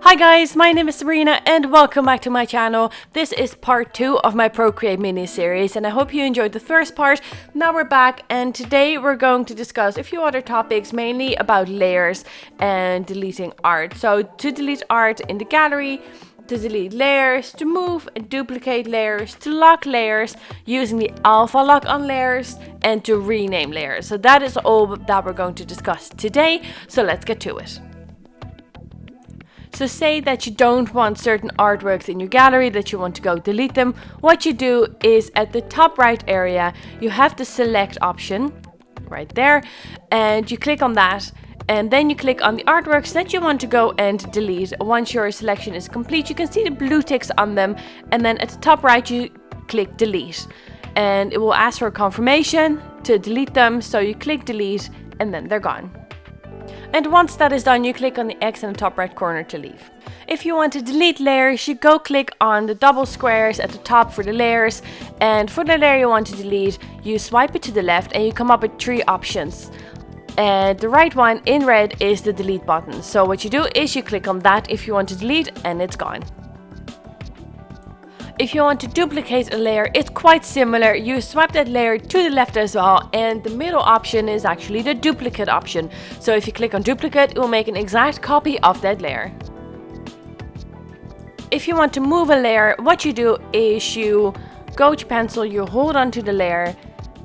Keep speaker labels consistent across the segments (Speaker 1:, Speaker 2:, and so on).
Speaker 1: Hi guys, my name is Sabrina and welcome back to my channel. This is part 2 of my Procreate mini-series and I hope you enjoyed the first part. Now we're back and today we're going to discuss a few other topics, mainly about layers and deleting art. So to delete art in the gallery, to delete layers, to move and duplicate layers, to lock layers using the alpha lock on layers, and to rename layers. So that is all that we're going to discuss today, so let's get to it. So say that you don't want certain artworks in your gallery, that you want to go delete them. What you do is at the top right area, you have the select option right there and you click on that. And then you click on the artworks that you want to go and delete. Once your selection is complete, you can see the blue ticks on them. And then at the top right, you click delete. And it will ask for a confirmation to delete them. So you click delete and then they're gone. And once that is done, you click on the X in the top right corner to leave. If you want to delete layers, you go click on the double squares at the top for the layers. And for the layer you want to delete, you swipe it to the left and you come up with 3 options. And the right one in red is the delete button. So what you do is you click on that if you want to delete and it's gone. If you want to duplicate a layer, it's quite similar. You swipe that layer to the left as well, and the middle option is actually the duplicate option. So if you click on duplicate, it will make an exact copy of that layer. If you want to move a layer, what you do is you go to pencil, you hold onto the layer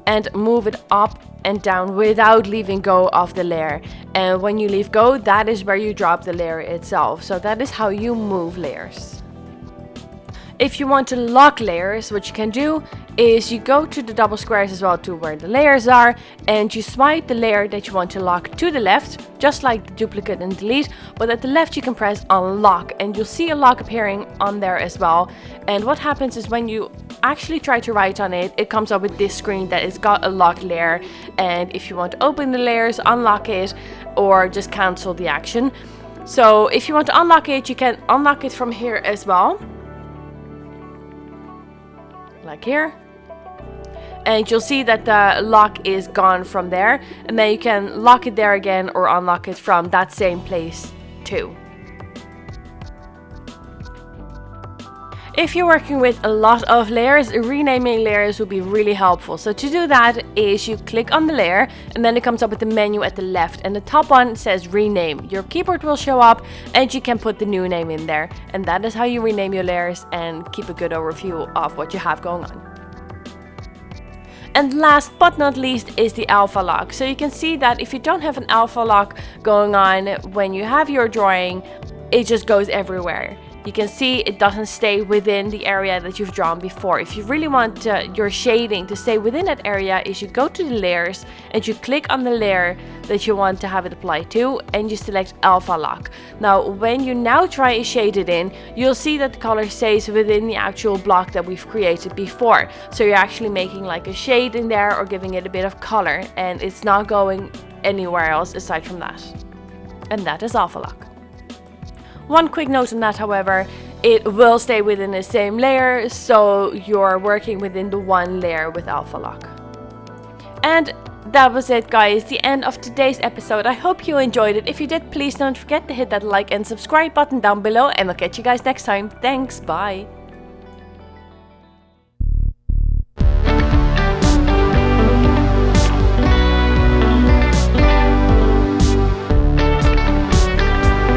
Speaker 1: and move it up and down without leaving go of the layer. And when you leave go, that is where you drop the layer itself. So that is how you move layers. If you want to lock layers, what you can do is you go to the double squares as well to where the layers are and you swipe the layer that you want to lock to the left, just like the duplicate and delete, but at the left you can press unlock and you'll see a lock appearing on there as well. And what happens is when you actually try to write on it, it comes up with this screen that it's got a locked layer, and if you want to open the layers, unlock it or just cancel the action. So if you want to unlock it, you can unlock it from here as well. Like here, and you'll see that the lock is gone from there, and then you can lock it there again or unlock it from that same place too. If you're working with a lot of layers, renaming layers will be really helpful. So to do that is you click on the layer and then it comes up with the menu at the left, and the top one says rename. Your keyboard will show up and you can put the new name in there, and that is how you rename your layers and keep a good overview of what you have going on. And last but not least is the alpha lock. So you can see that if you don't have an alpha lock going on when you have your drawing, it just goes everywhere. You can see it doesn't stay within the area that you've drawn before. If you really want your shading to stay within that area, is you go to the layers and you click on the layer that you want to have it apply to and you select alpha lock. Now when you now try to shade it in, you'll see that the color stays within the actual block that we've created before. So you're actually making like a shade in there or giving it a bit of color, and it's not going anywhere else aside from that. And that is alpha lock. One quick note on that, however, it will stay within the same layer, so you're working within the one layer with alpha lock. And that was it, guys, the end of today's episode. I hope you enjoyed it. If you did, please don't forget to hit that like and subscribe button down below, and I'll catch you guys next time. Thanks, bye.